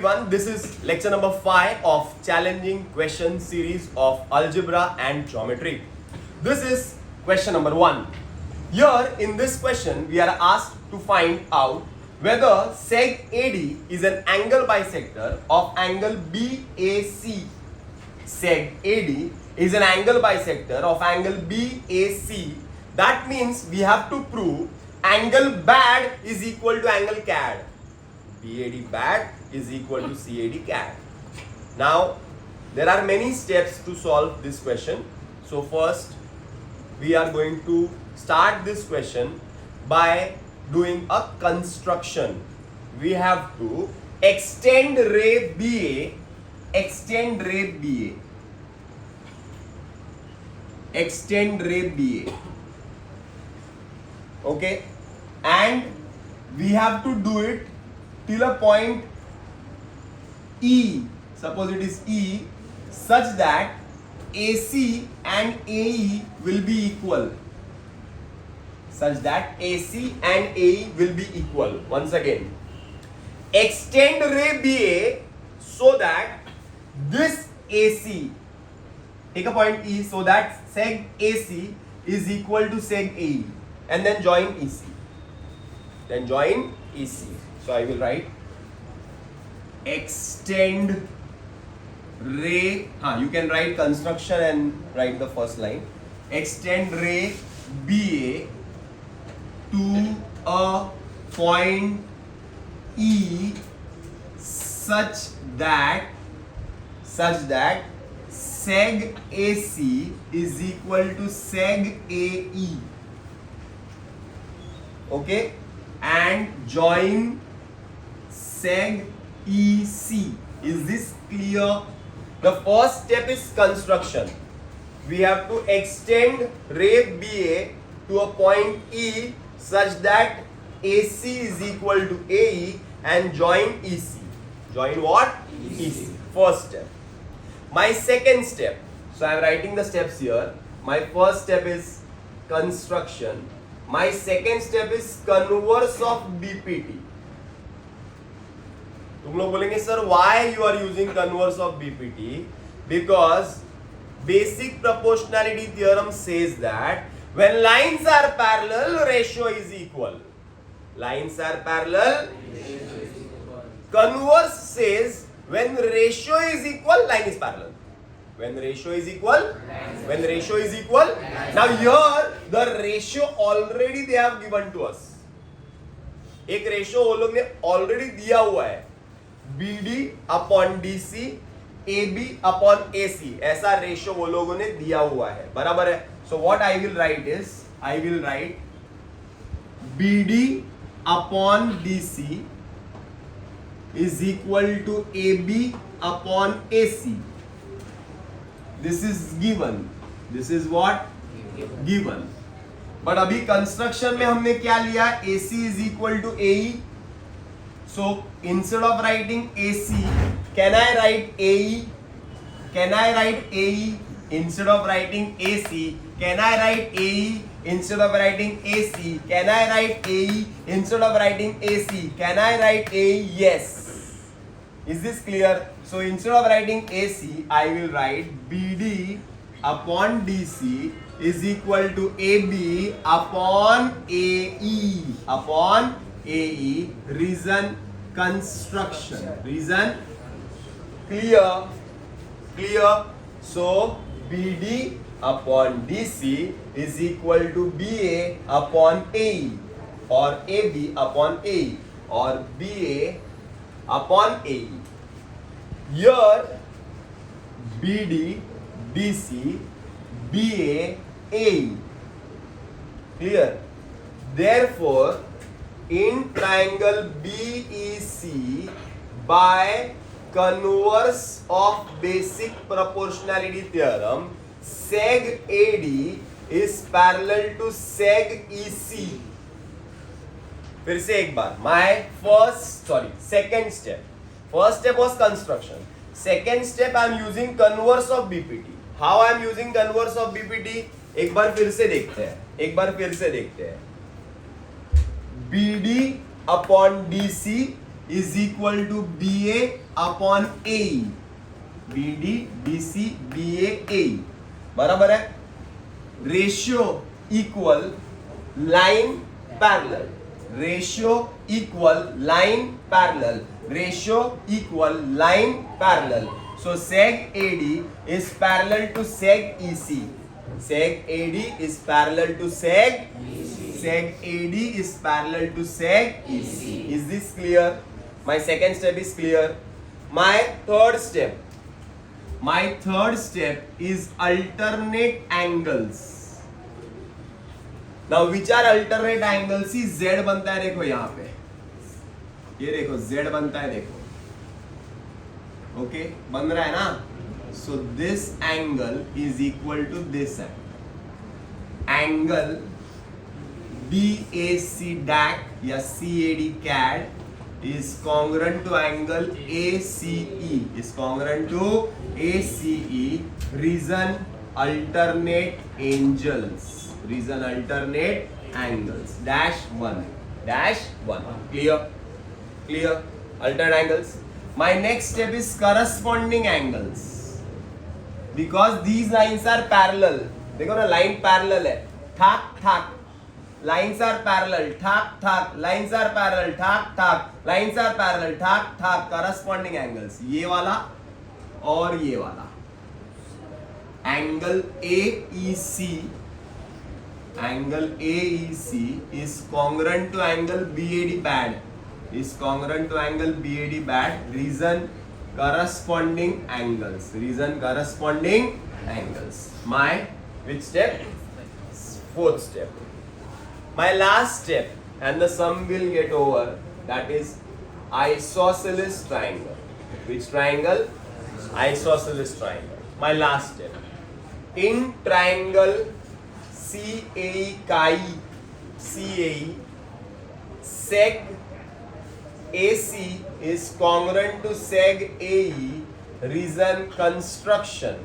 everyone, this is lecture number 5 of challenging question series of algebra and geometry. This is question number 1. Here in this question we are asked to find out whether seg AD is an angle bisector of angle BAC. Seg AD is an angle bisector of angle BAC. That means we have to prove angle BAD is equal to angle CAD. BAD BAD is equal to CAD CAD. Now there are many steps to solve this question. So first we are going to start this question by doing a construction. We have to extend ray BA, extend ray BA, extend ray BA. Okay, and we have to do it till a point E, suppose it is E, such that AC and AE will be equal. Such that AC and AE will be equal. Once again, extend ray BA so that this AC, take a point E, so that seg AC is equal to seg AE, and then join EC. Then join EC. So I will write extend ray. You can write construction and write the first line. Extend ray BA to a point E such that seg AC is equal to seg AE. Okay, and join seg EC. Is this clear? The first step is construction. We have to extend ray BA to a point E such that AC is equal to AE and join EC. Join what? EC. First step. My second step. So I am writing the steps here. My first step is construction. My second step is converse of BPT. तुम लोग बोलेंगे sir why you are using converse of BPT? Because basic proportionality theorem says that when lines are parallel, ratio is equal. Lines are parallel. Converse says when ratio is equal, line is parallel. When ratio is equal, when ratio is equal. Now here the ratio already they have given to us. एक ratio वो लोग ने already दिया हुआ है. BD upon DC, AB upon AC. ऐसा ratio वो लोगों ने दिया हुआ है. बराबर है. So what I will write is, I will write BD upon DC is equal to AB upon AC. This is given. This is what? Given. But अभी construction में हमने क्या लिया? AC is equal to AE. So instead of writing AC, can I write AE? Can I write AE instead of writing AC? Can I write AE instead of writing AC? Can I write AE instead of writing AC? Can I write AE? Yes. Is this clear? So instead of writing AC, I will write BD upon DC is equal to AB upon AE. Upon AE. Reason construction. Reason clear. Clear. So BD upon DC is equal to BA upon AE, or AB upon AE, or BA upon AE. Here BD, DC, BA, AE. Clear? Therefore, in triangle BEC, by converse of basic proportionality theorem, seg AD is parallel to seg EC. फिर से एक बार, my second step. First step was construction. Second step I am using converse of BPT. How I am using converse of BPT? एक बार फिर से देखते हैं. BD upon DC is equal to BA upon AE. BD, BC, BA, AE. बराबर है? Ratio equal line parallel. Ratio equal line parallel. Ratio equal line parallel. So seg AD is parallel to seg EC. Seg AD is parallel to seg EC. Seg AD is parallel to seg EC. Is this clear? My second step is clear. My third step is alternate angles. Now which are alternate angles? See Z बनता है देखो यहाँ पे, ये देखो Z बनता है देखो, ओके बन रहा है ना. So this angle is equal to this angle BAC DAC या CAD CAD is congruent to angle ACE, is congruent to ACE. Reason alternate angles, reason alternate angles. Dash 1, dash 1. Clear? Alternate angles. My next step is corresponding angles. Because these lines are parallel. देखो ना line parallel है. ठाक. Lines are parallel. ठाक. Lines are parallel. ठाक. Lines are parallel. ठाक. Corresponding angles. ये वाला और ये वाला. Angle AEC is congruent to angle BAD bad. Is congruent to angle BAD bad. Reason corresponding angles. My which step? Fourth step. My last step, and the sum will get over. That is isosceles triangle. Which triangle? Isosceles triangle. My last step. In triangle CAE, seg AC is congruent to seg AE. Reason construction.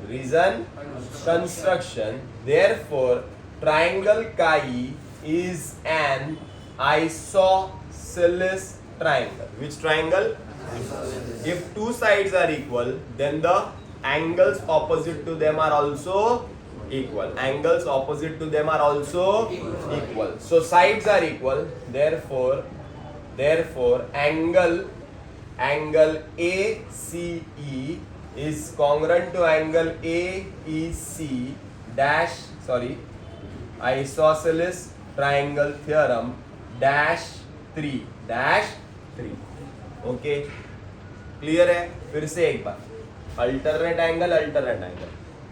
Therefore, triangle chi is an isosceles triangle. Which triangle? If two sides are equal, then the angles opposite to them are also equal. So sides are equal. Therefore angle ACE is congruent to angle AEC dash isosceles triangle theorem dash 3. Okay, clear है? फिर से एक बार. Alternate angle,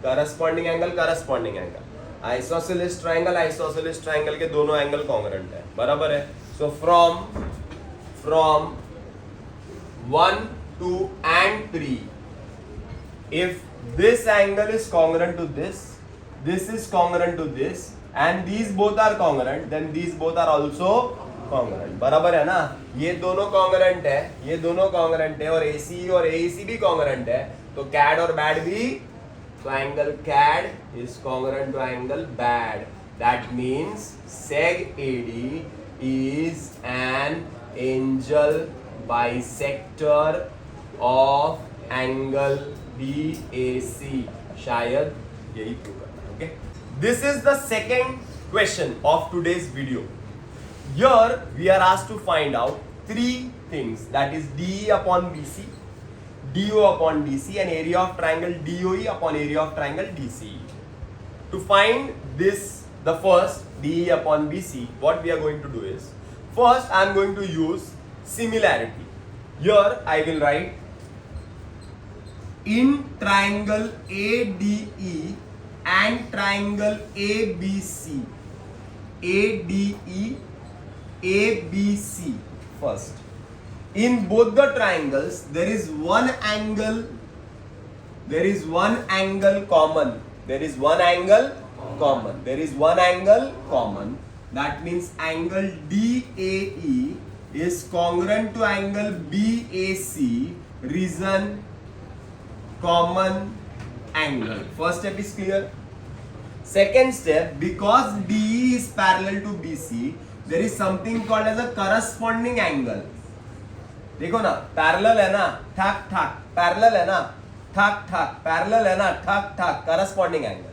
corresponding angle, isosceles triangle के दोनों angle congruent है, बराबर है. So from 1, 2 and 3, if this angle is congruent to this is congruent to this, and these both are congruent, then these both are also congruent. बराबर है ना? ये दोनों congruent है और ACE और AEC भी congruent है, तो CAD और BAD भी. So angle CAD is congruent to angle BAD. That means seg AD is an angel bisector of angle BAC. शायद यही प्रूव करना है. Okay. This is the second question of today's video. Here we are asked to find out three things, that is DE upon BC, DO upon DC, and area of triangle DOE upon area of triangle DCE. To find this, the first DE upon BC, what we are going to do is, first I am going to use similarity. Here I will write in triangle ADE and triangle ABC, ADE, ABC first. In both the triangles, there is one angle common. That means angle DAE is congruent to angle BAC. Reason common angle. First step is clear. Second step, because DE is parallel to BC, there is something called as a corresponding angle. देखो ना, parallel है ना, ठक ठक, parallel है ना, ठक ठक, पैरेलल है ना, ठक ठक, करस्पॉन्डिंग एंगल,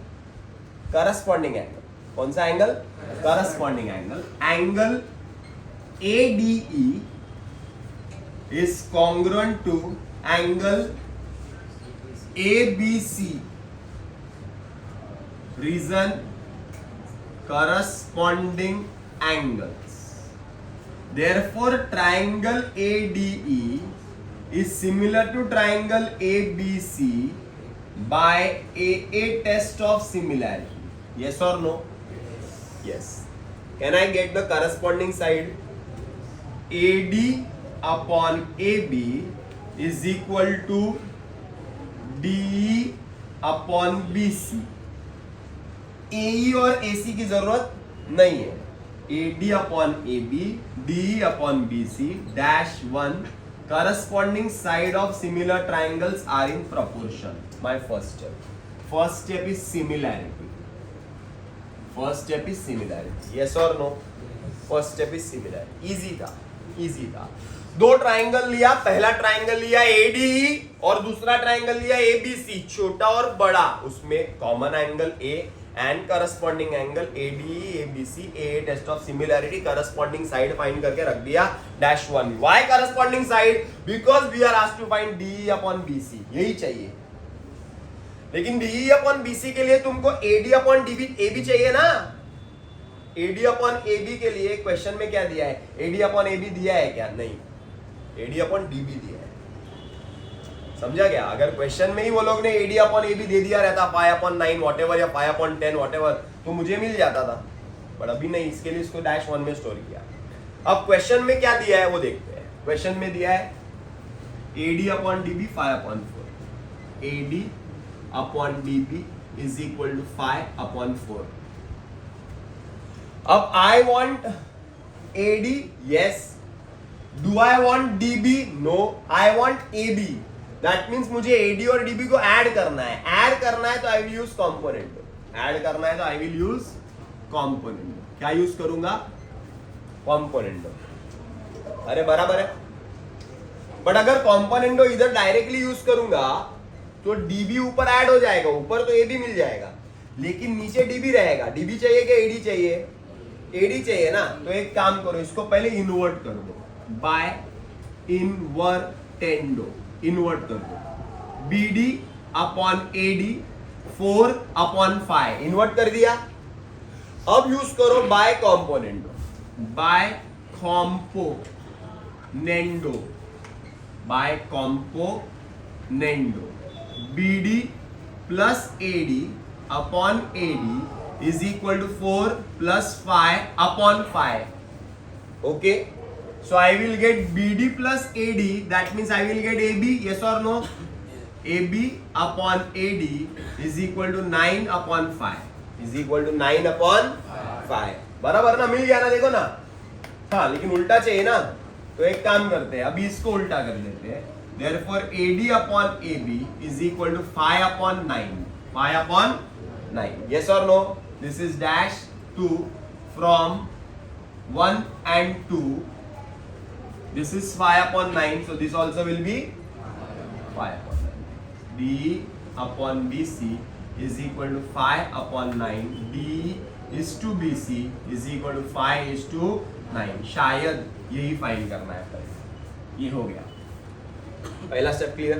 करस्पॉन्डिंग एंगल, कौन सा angle? Corresponding angle, angle ADE is congruent to angle ABC. Reason, corresponding angles. Therefore, triangle ADE is similar to triangle ABC by a test of similarity. Yes or no? Yes. Can I get the corresponding side? AD upon AB is equal to DE upon BC. AE और AC की जरूरत नहीं है. AD upon AB, DE upon BC, dash 1 corresponding side of similar triangles are in proportion. My first step. First step is similarity. First step is similarity. Yes or no? First step is similarity. Easy था, easy था. दो triangle लिया, पहला triangle लिया ADE और दूसरा triangle लिया ABC, छोटा और बड़ा, उसमें common angle A and corresponding angle ADE ABC, A test of similarity, corresponding side find करके रख दिया dash 1. Why corresponding side? Because we are asked to find DE upon BC, यही चाहिए. लेकिन DE अपॉन BC के लिए तुमको AD upon AB चाहिए ना. AD अपॉन AB के लिए क्वेश्चन में क्या दिया है? AD अपॉन AB दिया है क्या? नहीं, AD अपॉन DB दिया है. समझा क्या? अगर क्वेश्चन में ही वो लोग ने AD अपॉन AB दे दिया रहता 5 अपॉन 9 वॉटेवर या 5 अपॉन 10 वॉटेवर, तो मुझे मिल जाता था. बट अभी नहीं, इसके लिए इसको dash 1 में स्टोर किया. अब क्वेश्चन में क्या दिया है वो देखते हैं. क्वेश्चन में दिया है AD upon DB 5 upon 4. AD upon DB is equal to 5 upon 4. अब I want AD, yes. Do I want DB? No. I want AB. That means मुझे AD और DB को ऐड करना है. ऐड करना है तो I will use component. Add करना है तो I will use component. क्या यूज करूंगा? component. अरे बराबर है. बट अगर component इधर डायरेक्टली यूज करूंगा तो DB ऊपर ऐड हो जाएगा, ऊपर तो AB मिल जाएगा, लेकिन नीचे DB रहेगा. DB चाहिए क्या AD चाहिए? AD चाहिए ना. तो एक काम करो, इसको पहले इन्वर्ट कर दो. बाय इनवर्टेंडो, इन्वर्ट कर दो. BD अपॉन AD 4 अपॉन 5, इन्वर्ट कर दिया. अब यूज करो by componendo, by componendo, by componendo. BD plus AD upon AD is equal to 4 plus 5 upon 5. Okay, so I will get BD plus AD, that means I will get AB. Yes or no? AB upon AD is equal to 9 upon 5, is equal to 9 upon 5. बराबर ना, मिल गया ना. देखो ना. हाँ, लेकिन उल्टा चाहिए ना, तो एक काम करते हैं, अभी इसको उल्टा कर लेते हैं. Therefore AD upon AB is equal to 5 upon 9, 5 upon 9. Yes or no? This is dash 2 from 1 and 2. This is 5 upon 9, so this also will be 5 upon 9. DE upon BC is equal to 5 upon 9. DE is to BC is equal to 5 is to 9. शायद यही find करना है पहले. ये हो गया पहला step. Clear?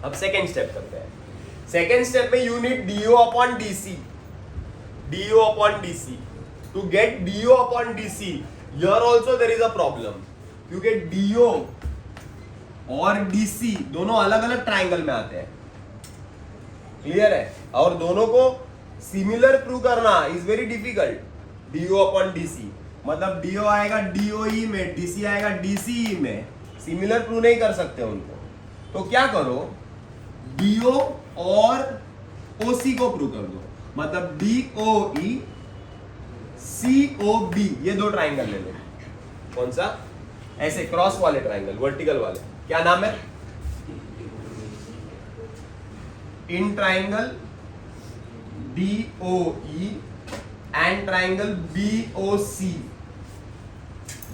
अब सेकेंड स्टेप करते हैं. सेकेंड स्टेप में you need DO upon DC. DO upon DC. To get DO upon DC, here also there is a problem. क्योंकि DO और DC दोनों अलग अलग ट्राइंगल में आते हैं. क्लियर है? और दोनों को सिमिलर प्रूव करना is very difficult. DO upon DC मतलब DO आएगा DOE में, DC आएगा DCE में. सिमिलर प्रूव नहीं कर सकते उनको. तो क्या करो, DO और OC को प्रूव कर दो. मतलब DOE COB, ये दो ट्राइंगल ले लो. कौन सा? ऐसे क्रॉस वाले ट्राइंगल, वर्टिकल वाले. क्या नाम है? In triangle DOE and triangle BOC.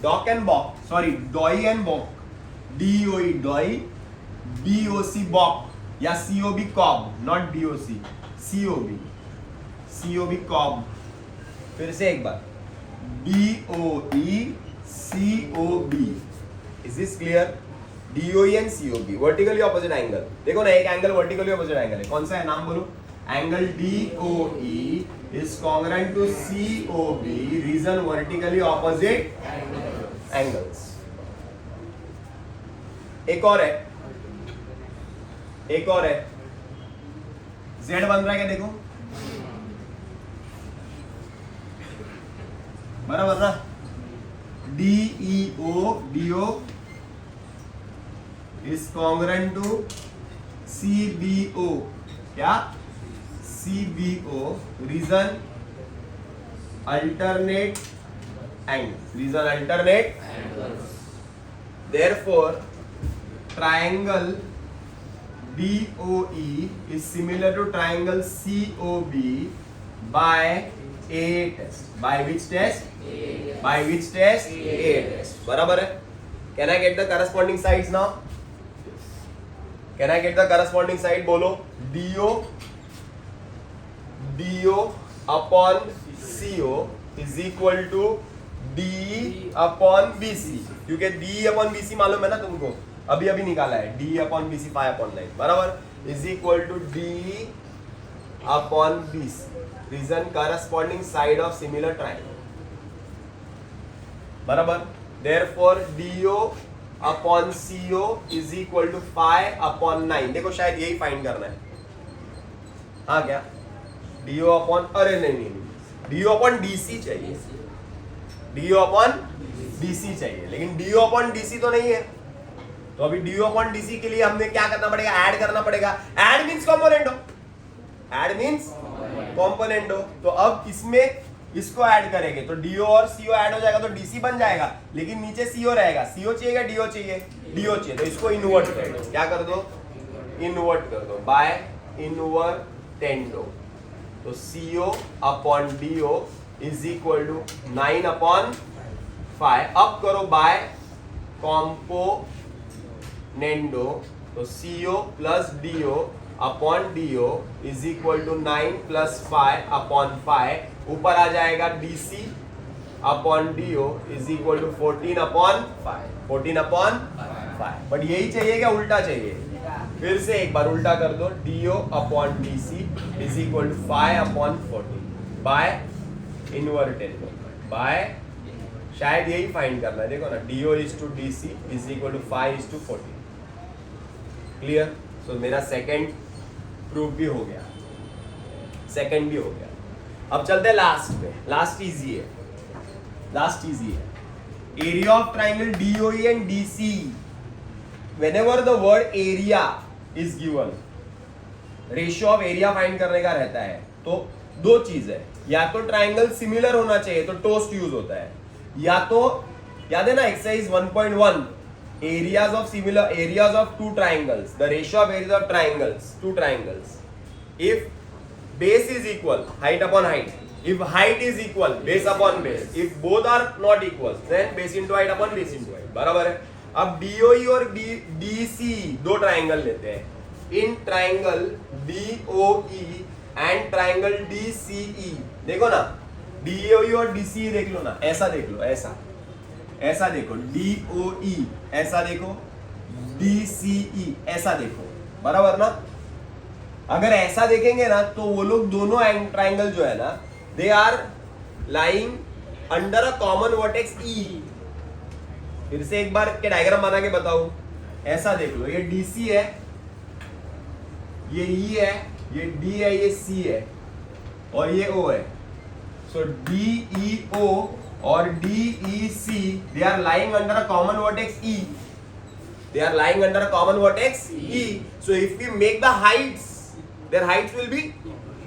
Doc and boc, sorry, doe and boc. DOE doe, BOC boc या COB cob, not DOC, COB cob. फिर से एक बार, DOE COB। Is this clear? DOE and COB vertically opposite angle. देखो ना, एक angle vertically opposite angle है, कौन सा है, नाम बोलो। Angle DOE is congruent to COB, reason vertically opposite angles। एक और है, Z बन रहा है क्या, देखो बराबर ना। DO is congruent to CBO, क्या, CBO, reason alternate angles। Therefore triangle DOE is similar to triangle COB by A test। by which test? by which test? A test। बराबर है। Can I get the corresponding sides now? Can I get the corresponding side? बोलो। DO upon CO is equal to DE upon BC, क्योंकि DE upon BC मालूम है ना तुमको, अभी निकाला है, DE upon BC 5/9 बराबर, is equal to DE upon BC, reason corresponding side of similar triangle, बराबर। Therefore DO upon CO is equal to 5/9। देखो शायद यही फाइंड करना है, हाँ क्या, DO अपॉन, अरे नहीं, DO अपॉन DC चाहिए, DO अपॉन DC चाहिए, लेकिन DO अपॉन DC तो नहीं है। तो अभी DO अपॉन DC के लिए हमने क्या करना पड़ेगा, ऐड करना पड़ेगा। ऐड मींस कंपोनेंट हो, ऐड मींस कंपोनेंट हो। तो अब इसमें इसको ऐड करेंगे तो DO और CO ऐड हो जाएगा तो DC बन जाएगा, लेकिन नीचे CO रहेगा। CO चाहिए या DO चाहिए? DO चाहिए, तो इसको इन्वर्ट कर दो। क्या कर दो? इन्वर्ट कर दो, बाय इन्वर्टेंडो। तो CO upon DO is equal to 9/5। अब करो बाय कॉम्पोनेंडो, तो CO plus DO upon DO is equal to 9 + 5/5। ऊपर आ जाएगा DC upon DO is equal to 14/5। 14/5। But यही चाहिए क्या उल्टा चाहिए? फिर से एक बार उल्टा कर दो, DO upon DC is equal to 5/14 by invertendo, by, शायद यही फाइंड करना है। देखो ना, DO is to DC is equal to 5:14। Clear? So मेरा सेकंड प्रूफ भी हो गया, सेकंड भी हो गया। अब चलते हैं लास्ट पे। लास्ट इजी है, लास्ट इजी है। Area of triangle DOE and DC, whenever the word area is given, ratio of area find करने का रहता है, तो दो चीज है, या तो ट्राइंगल सिमिलर होना चाहिए तो टोस्ट यूज होता है, या तो याद है ना exercise 1.1, areas of similar, areas of two triangles, the ratio of areas of triangles, two triangles, if base is equal, height upon height, if height is equal, base upon base, if both are not equal, then base into height upon base into height, बराबर है। अब DOE और DC दो triangle लेते हैं। इन triangle DOE and triangle DCE, देखो ना, DOE और DCE देख लो ना, ऐसा देख लो, ऐसा देखो, DOE ऐसा देखो, DCE ऐसा देखो, बराबर ना। अगर ऐसा देखेंगे ना तो वो लोग दोनों ट्राइंगल जो है ना, they are lying under a common vertex E। फिर से एक बार के डायग्राम बना के बताओ, ऐसा देख लो, ये DC है, ये E है, ये D है, ये C है और ये O है। सो DEO और DEC they are lying under a common vertex E, they are lying under a common vertex E। so if we make the heights, their heights will be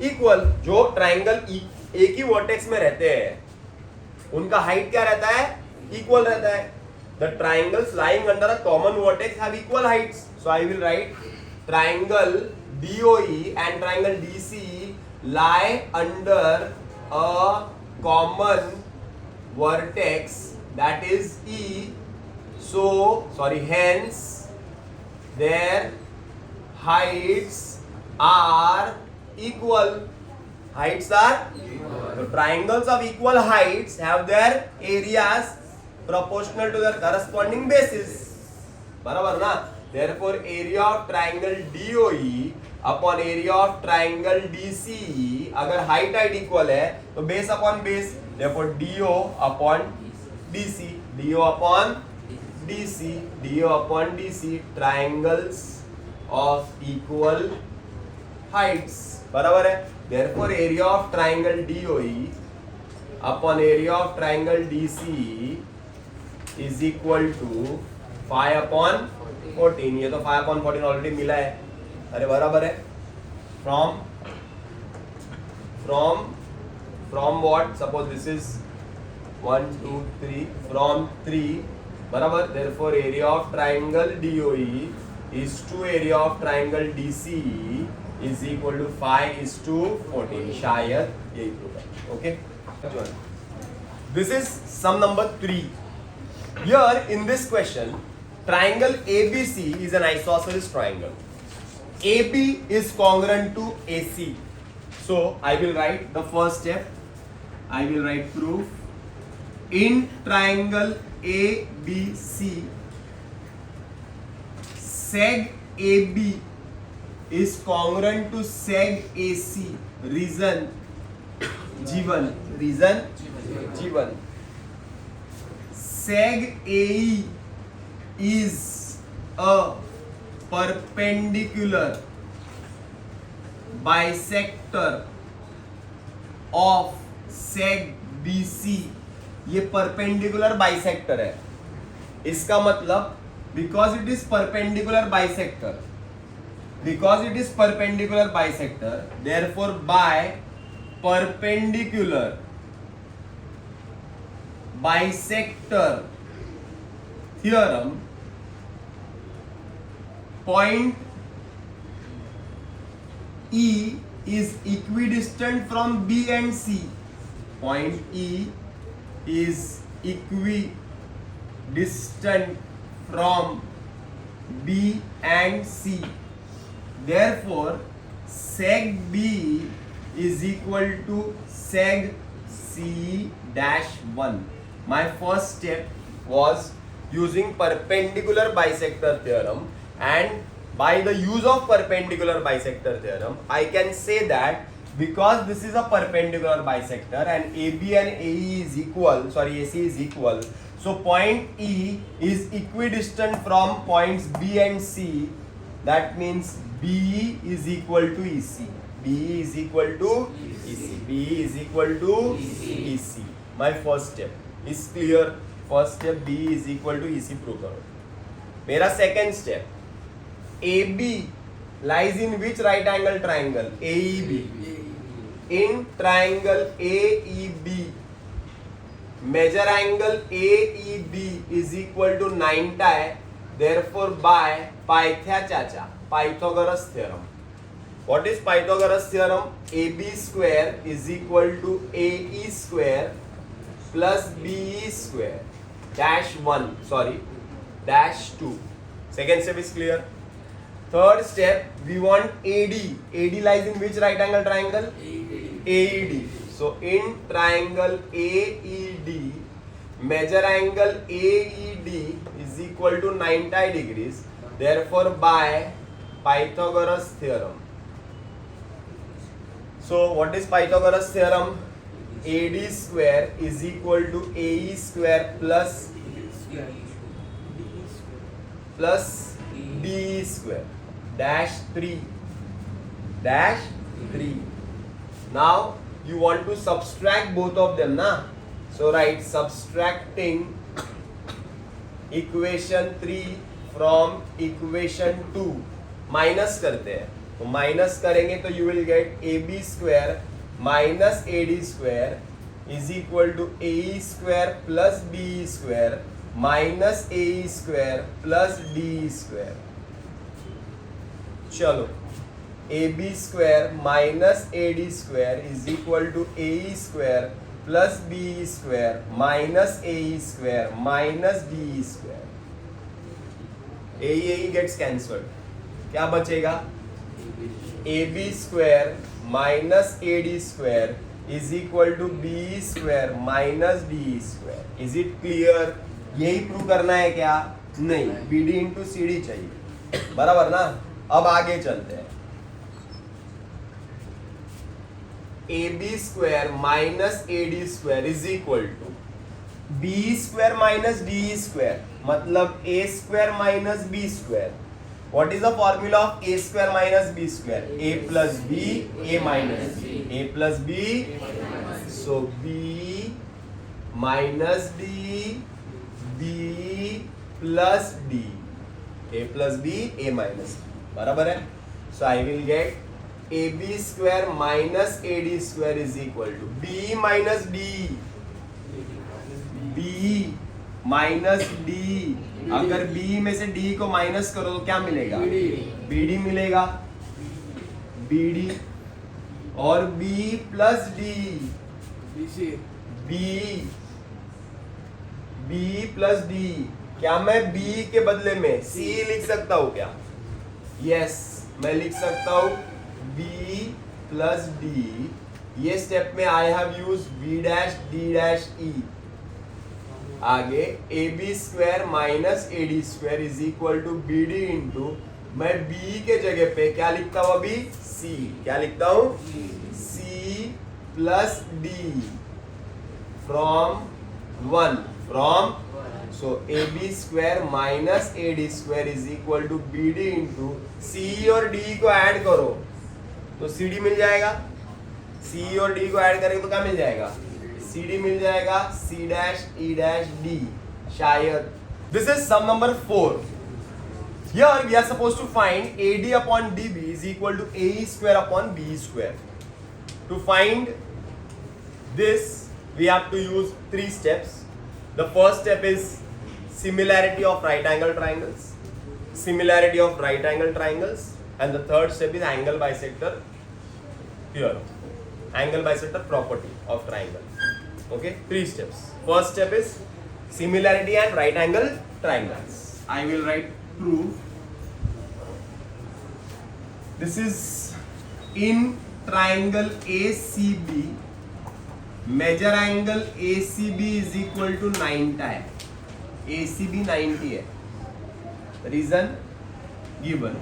equal। जो triangle एक ही vertex में रहते हैं उनका height क्या रहता है? Equal रहता है। the triangles lying under a common vertex have equal heights, so I will write triangle DOE and triangle DCE lie under a common vertex, that is E, hence their heights are equal. Heights are equal. So triangles of equal heights have their areas proportional to their corresponding bases. बराबर ना? Therefore area of triangle DOE upon area of triangle DCE, अगर height equal है तो base upon base, therefore DO upon DC, DO upon DC, DO upon DC, triangles of equal heights. बराबर है? Therefore area of triangle DOE upon area of triangle DCE is equal to 5 upon 14. ये तो 5 upon 14 already मिला है. अरे बराबर है. From what? Suppose this is 1 2 3 from 3. बराबर. Therefore area of triangle DOE is to area of triangle DCE is equal to 5:14. शायद यही प्रूफ है. Okay. This is sum number 3. Here in this question, triangle ABC is an isosceles triangle. AB is congruent to AC. So I will write the first step. I will write proof. In triangle ABC, seg AB is congruent to seg AC. Reason G1. Seg AE is a perpendicular bisector of seg BC. ये perpendicular bisector है. इसका मतलब because it is perpendicular bisector, therefore by perpendicular bisector theorem, point E is equidistant from B and C. Point E is equidistant from B and C. Therefore seg B is equal to seg C dash 1. My first step was using perpendicular bisector theorem, and by the use of perpendicular bisector theorem I can say that because this is a perpendicular bisector and AB and AE is equal, AC is equal, so point E is equidistant from points B and C. That means BE is equal to EC. BE is equal to EC. My first step is clear. First step B is equal to EC prove करो. मेरा second step, AB lies in which right angle triangle? AEB. In triangle AEB, measure angle AEB is equal to 9 therefore by Pythagoras theorem. What is Pythagoras theorem? AB square is equal to AE square plus BE square dash 2. Second step is clear. Third step, we want AD. AD lies in which right angle triangle? AED. So in triangle AED, measure angle AED is equal to 90 degrees. Therefore by Pythagoras theorem. So what is Pythagoras theorem? AD square is equal to AE square plus DE square dash 3. Now you want to subtract both of them, na? So write subtracting equation 3 from equation 2. Minus करते हैं तो minus करेंगे तो you will get AB square minus AD square is equal to AE square plus BE square minus AE square plus DE square. चलो AB square minus AD square is equal to AE square plus BE square minus AE square minus DE square. A gets cancelled, क्या बचेगा? AB square minus AD square is equal to B square minus DE square. Is it clear? यही prove करना है क्या? नहीं, BD into CD चाहिए, बराबर ना? अब आगे चलते हैं। AB square minus AD square is equal to B square minus DE square, मतलब A square minus B square. What is the formula of A square minus B square? A plus B, A minus B. A plus B, so B minus D, B plus D. A plus B, A minus B. बराबर है? So I will get AB square minus AD square is equal to B minus D. B minus D. अगर B में से D को minus करो तो क्या मिलेगा? BD मिलेगा, BD और B plus D, B plus D। क्या मैं B के बदले में C लिख सकता हूँ क्या? यस, मैं लिख सकता हूँ B प्लस D। ये स्टेप में I have use B dash D dash E। आगे AB square minus AD square is equal to BD into, मैं B के जगह पे क्या लिखता हूं अभी? C। क्या लिखता हूं? C plus D from 1, from, so AB square minus AD square is equal to BD into C और D को ऐड करो तो CD मिल जाएगा। C और D को ऐड करेंगे तो क्या मिल जाएगा? CD मिल जाएगा, C dash E dash D, शायद। This is sum number 4. Here we are supposed to find AD upon DB is equal to AE square upon BE square. To find this, we have to use 3 steps. The first step is similarity of right angle triangles. Similarity of right angle triangles. And the third step is angle bisector theorem. Angle bisector property of triangle. Okay, 3 steps. First step is similarity and right angle triangles. I will write proof. This is in triangle ACB, measure angle ACB is equal to 90 है, ACB 90 है। Reason given.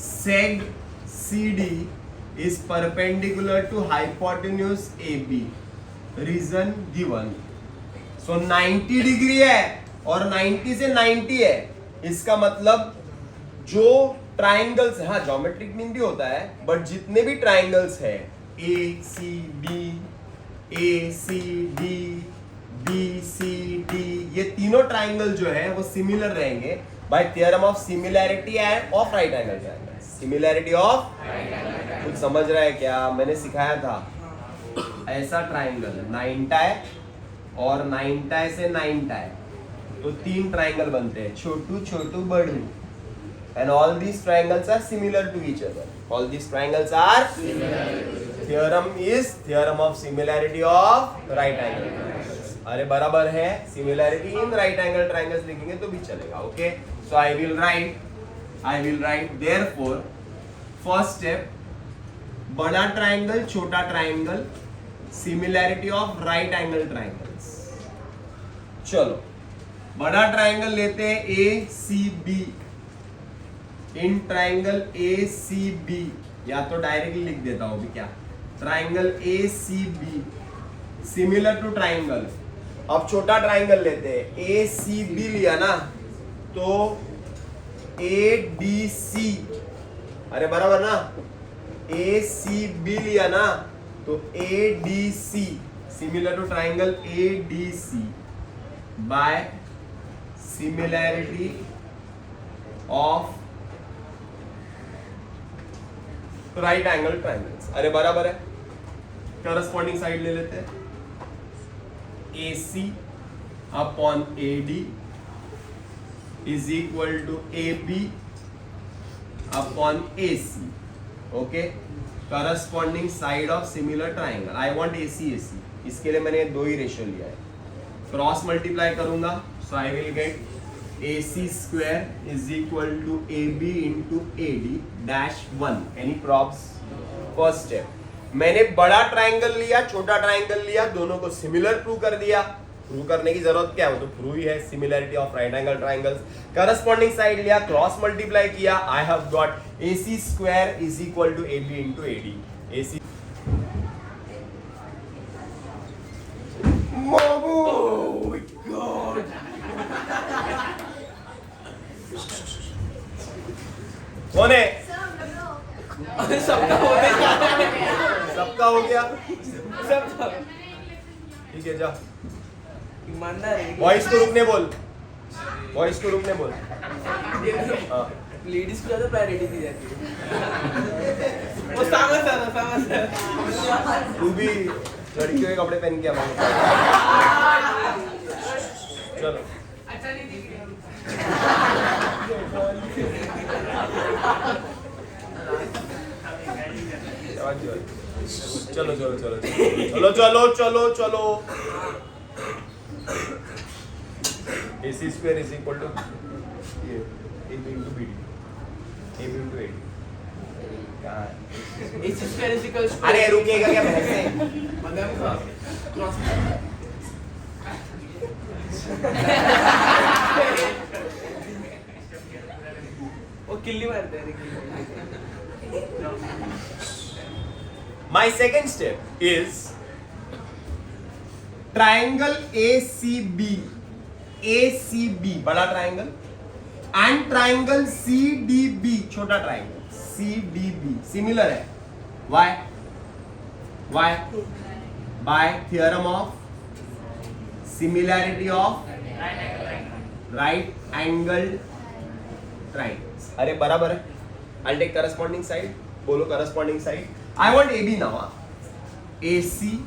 Seg CD is perpendicular to hypotenuse AB. Reason given. So 90 degree है और 90 से 90 है, इसका मतलब जो triangles, हाँ ज्योमेट्रिक मीन भी होता है, बट जितने भी ट्राइंगल्स है ACB, ACD, BCD, ये तीनों ट्राइंगल जो है वो सिमिलर रहेंगे bye theorem of similarity end of right angle triangle. Similarity of, कुछ समझ रहा है क्या? मैंने सिखाया था ऐसा ट्राइंगल 90 और 90 से 90 तो 3 ट्राइंगल बनते हैं, छोटू छोटू बड़ू, and all these triangles are similar to each other. All these triangles are theorem is theorem of similarity of right angle triangles. अरे बराबर है, similarity in right angle triangles लिखेंगे तो भी चलेगा। Okay, so I will write therefore first step, बड़ा triangle छोटा triangle, similarity of right angle triangles. चलो बड़ा ट्राइंगल लेते हैं ACB। इन ट्राइंगल ACB, या तो डायरेक्टली लिख देता हूं अभी, क्या triangle ACB similar to triangle. अब छोटा ट्राइंगल लेते हैं, ACB लिया ना तो ADC, अरे बराबर ना, ACB लिया ना तो ADC similar to triangle ADC by similarity of right angle triangles. अरे बराबर है, करस्पॉन्डिंग साइड ले लेते हैं, AC upon AD is equal to AB upon AC। Okay, corresponding side of similar triangle. I want AC AC, इसके लिए मैंने 2 ही ratio लिया है, क्रॉस मल्टीप्लाई करूंगा, so I will get AC square is equal to AB into AD dash 1. Any props? First step. मैंने बड़ा triangle लिया, छोटा ट्राइंगल लिया, दोनों को सिमिलर प्रूव कर दिया. प्रूव करने की जरूरत क्या है, वो तो प्रूव ही है. Similarity of right angle triangles. Corresponding side लिया, क्रॉस मल्टीप्लाई किया. I have got AC square is equal to AB into AD. AC Oh my God. कौन है? सबका हो गया. सबका हो गया. सबका. ठीक है, जा. ईमानदार है. वॉइस को रुकने बोल. वॉइस को रुकने बोल. हाँ. लेडीज को ज्यादा प्रायोरिटी दी जाती है. वो समझ. तू भी लड़कियों के कपड़े पहन के आ. चलो. अच्छा नहीं दिख रही. चलो चलो चलो चलो चलो चलो चलो. AC square is equal to AB into BD. AB into AD. AC square is equal to. अरे रुकिएगा क्या बहन से? वो किल्ली मारते हैं. My second step is triangle ACB. ACB बड़ा ट्राइंगल and triangle CDB छोटा ट्राइंगल. CDB सिमिलर है. Why? Why? By theorem of similarity of right angled triangles. अरे बराबर है. I'll take corresponding side. बोलो corresponding side. I want AB now. AC.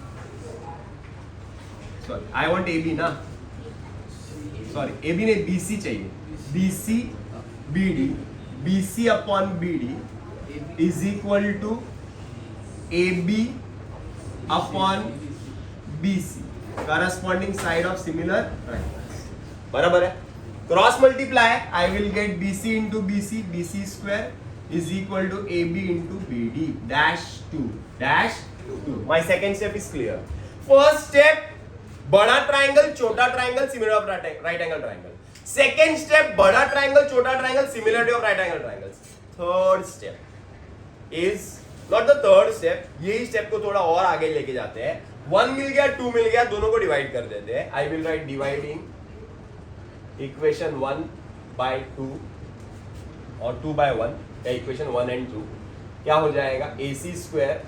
Sorry, I want AB ना. Sorry, AB ने BC चाहिए. BC BD. BC upon BD is equal to AB upon BC. Corresponding side of similar triangles. बराबर है. Cross multiply. I will get BC into BC. BC square is equal to AB into BD dash 2 dash 2. My second step is clear. First step, बड़ा triangle छोटा triangle similar of right angle triangle. Second step, बड़ा triangle छोटा triangle similarity of right angle triangles. Third step is not the third step. यही step को थोड़ा और आगे लेके जाते हैं. 1 मिल गया, 2 मिल गया, दोनों को डिवाइड कर देते हैं. आई will right dividing equation 1 by 2 और 2 by 1. इक्वेशन 1 and 2 क्या हो जाएगा? AC square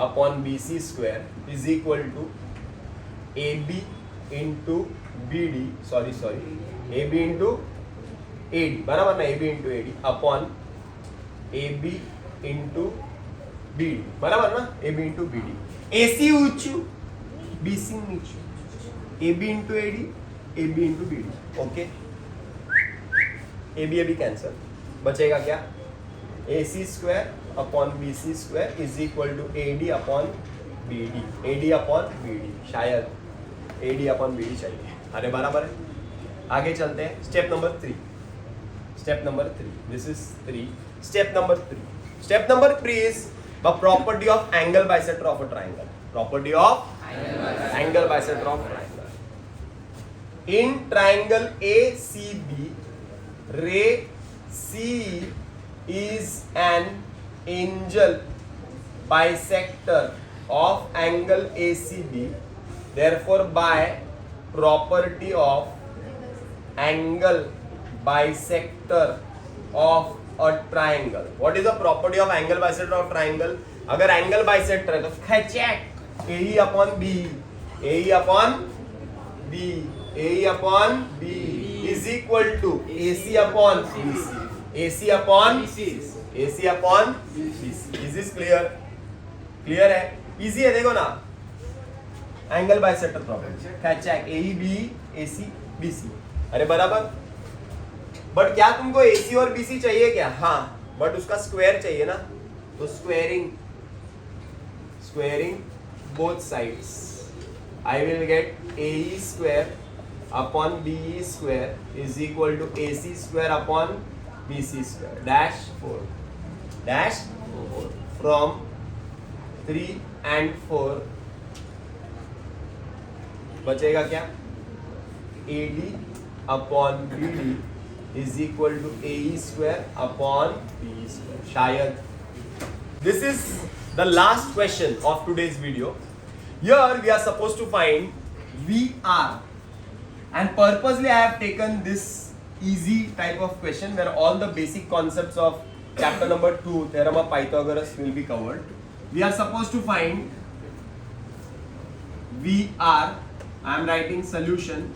upon BC square is equal to AB into BD sorry AB into AD बराबर ना. AB into AD upon AB into BD बराबर ना. AB into BD. AC ऊंचू BC नीचू. AB into AD AB into BD. Okay. AB cancel. बचेगा क्या? AC square upon BC square is equal to AD upon BD. AD upon BD. शायद AD upon BD चाहिए. अरे बराबर है. आगे चलते हैं. Step number 3. Step number 3. This is 3. Step number 3. Step number 3 is the property of angle bisector of a triangle. Property of angle bisector of triangle. In triangle ACB, रे C is an angel bisector of angle ACB. Therefore, by property of angle bisector of a triangle. What is the property of angle bisector of triangle? अगर angle bisector है तो खचैक AE upon B, AE upon B, AE upon B is equal to AC upon BC. AC upon AC upon BC. Is this clear? Clear है? Easy है. देखो ना. Angle bisector property. खैचैक AEB AC BC. अरे बराबर. But क्या तुमको AC और BC चाहिए क्या? हाँ. बट उसका स्क्वायर चाहिए ना. तो squaring both sides. I will get AE square upon BE square is equal to AC square upon BC square dash 4 from 3 and 4 बचेगा क्या? AD upon BD is equal to AE square upon BE square. शायद. This is the last question of today's video. Here we are supposed to find VR, and purposely I have taken this easy type of question where all the basic concepts of chapter number 2, theorem of Pythagoras, will be covered. We are supposed to find VR. I am writing solution.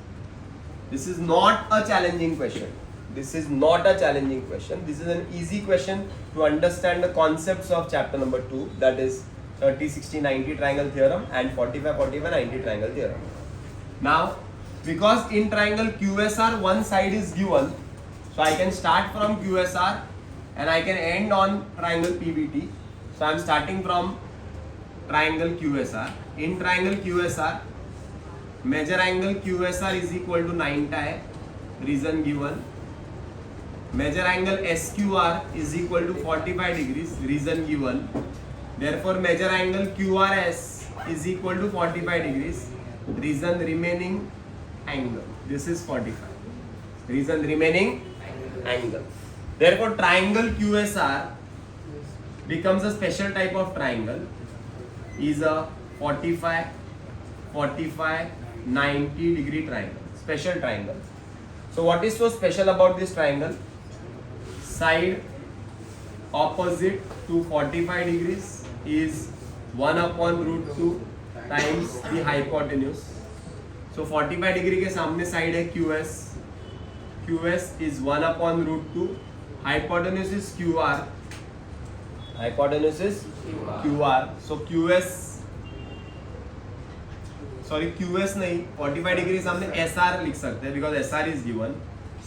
This is not a challenging question. This is not a challenging question. This is an easy question to understand the concepts of chapter number 2, that is 30, 60, 90 triangle theorem and 45, 45, 90 triangle theorem. Now, because in triangle QSR one side is given, so I can start from QSR and I can end on triangle PBT. So I am starting from triangle QSR. In triangle QSR, measure angle QSR is equal to 90, reason given. Measure angle SQR is equal to 45 degrees, reason given. Therefore, measure angle QRS is equal to 45 degrees, reason remaining angle. This is 45. Reason remaining angle. Therefore, triangle QSR becomes a special type of triangle, is a 45, 45, 90 degree triangle, special triangle. So what is so special about this triangle? Side opposite to 45 degrees is 1 upon root 2 times the hypotenuse. So 45 degree के सामने side है QS. QS is 1 upon root 2. Hypotenuse is QR. Hypotenuse is QR. So QS नहीं, 45 degree सामने SR लिख सकते हैं because SR is given.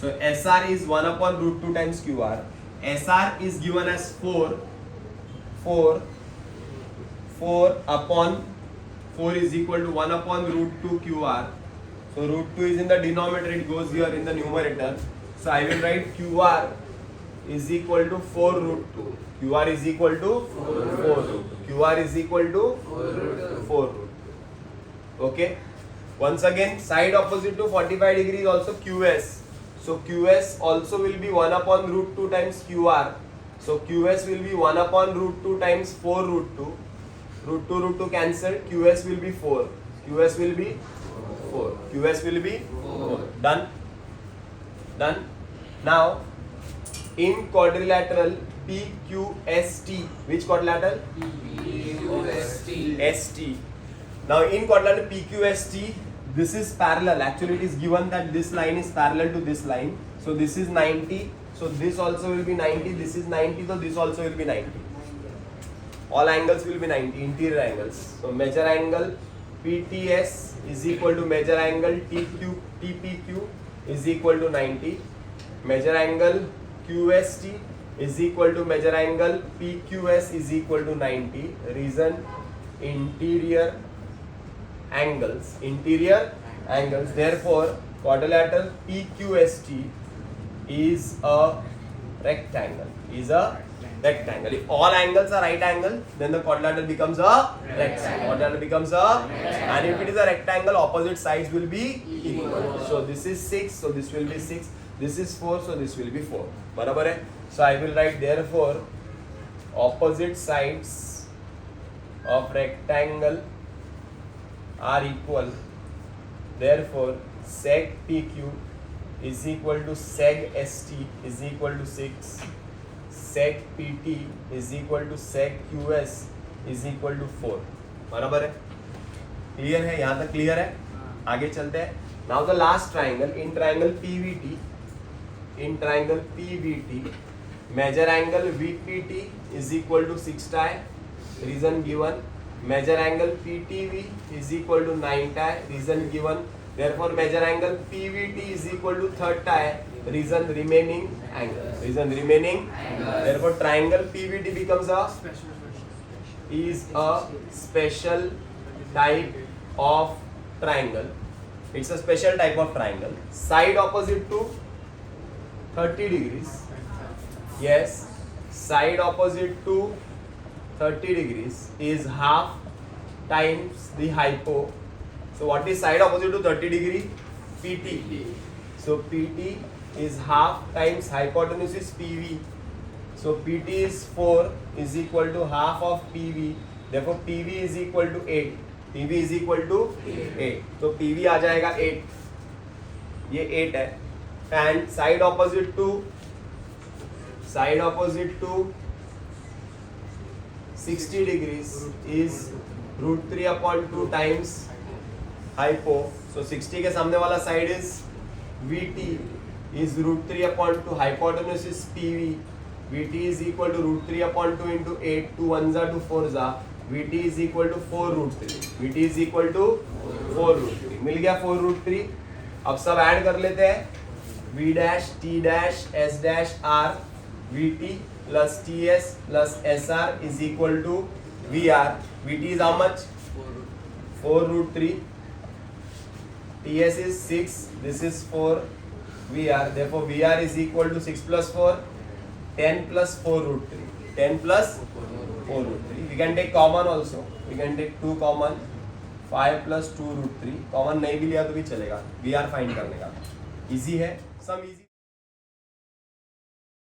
So SR is 1 upon root 2 times QR. SR is given as 4 upon 4 is equal to 1 upon root 2 QR. So root 2 is in the denominator, it goes here in the numerator. So I will write QR is equal to 4 root 2. QR is equal to 4 root 2. QR is equal to 4 root 2. Okay. Once again, side opposite to 45 degree is also QS. So QS also will be 1 upon root 2 times QR. So QS will be 1 upon root 2 times 4 root 2. Root 2 cancel. QS will be 4. QS will be 4. QS will be 4. Done. Now, in quadrilateral PQST, which quadrilateral? ST. Now, in quadrilateral PQST, this is parallel. Actually, it is given that this line is parallel to this line. So this is 90. So this also will be 90. This is 90. So this also will be 90. All angles will be 90. Interior angles. So measure angle PTS is equal to measure angle TPQ is equal to 90. Measure angle QST is equal to measure angle PQS is equal to 90. Reason interior angles. Therefore, quadrilateral PQST is a rectangle. If all angles are right angle, then the quadrilateral becomes a rectangle. And if it is a rectangle, opposite sides will be equal. So this is 6, so this will be 6. This is 4, so this will be 4. बराबर है? So I will write therefore opposite sides of rectangle are equal. Therefore, sec PQ is equal to sec ST is equal to 6. Sec PT is equal to sec QS is equal to 4. बराबर है? Clear है? यहाँ तक clear है? आगे चलते हैं. Now the last triangle, in triangle PVT, measure angle VPT is equal to 6 tie. Reason given. Measure angle PTV is equal to 9 tie. Reason given. Therefore, measure angle PVT is equal to 3rd tie. Reason remaining angle. Therefore, triangle PVT becomes a special type of triangle. It's a special type of triangle. Side opposite to 30 degrees. Yes, side opposite to 30 degrees is half times the hypo. So what is side opposite to 30 degree? PT. So PT is half times hypotenuse is PV. So PT is 4 is equal to half of PV. Therefore PV is equal to 8. PV is equal to 8. तो PV आ जाएगा 8. ये 8 है. And side opposite to 60 degrees is √3 upon 2 times hypo. So 60 के सामने वाला side is VT is √3 upon 2. Hypotenuse is PV. VT is equal to √3 upon 2 into 8. 2 1 जा 2 4 जा. VT is equal to 4√3. VT is equal to 4√3. मिल गया 4√3. अब सब add कर लेते हैं. V dash T dash S dash R VT plus TS plus SR is equal to VR. VT is how much? 4√3. TS is 6. This is 4. VR. Therefore VR is equal to 6 plus 4. 10 plus 4√3. 10 plus 4√3. We can take common also. We can take 2 common. 5 plus 2√3. Common नहीं भी लिया तो भी चलेगा. VR find करने का. Easy है. Some easy.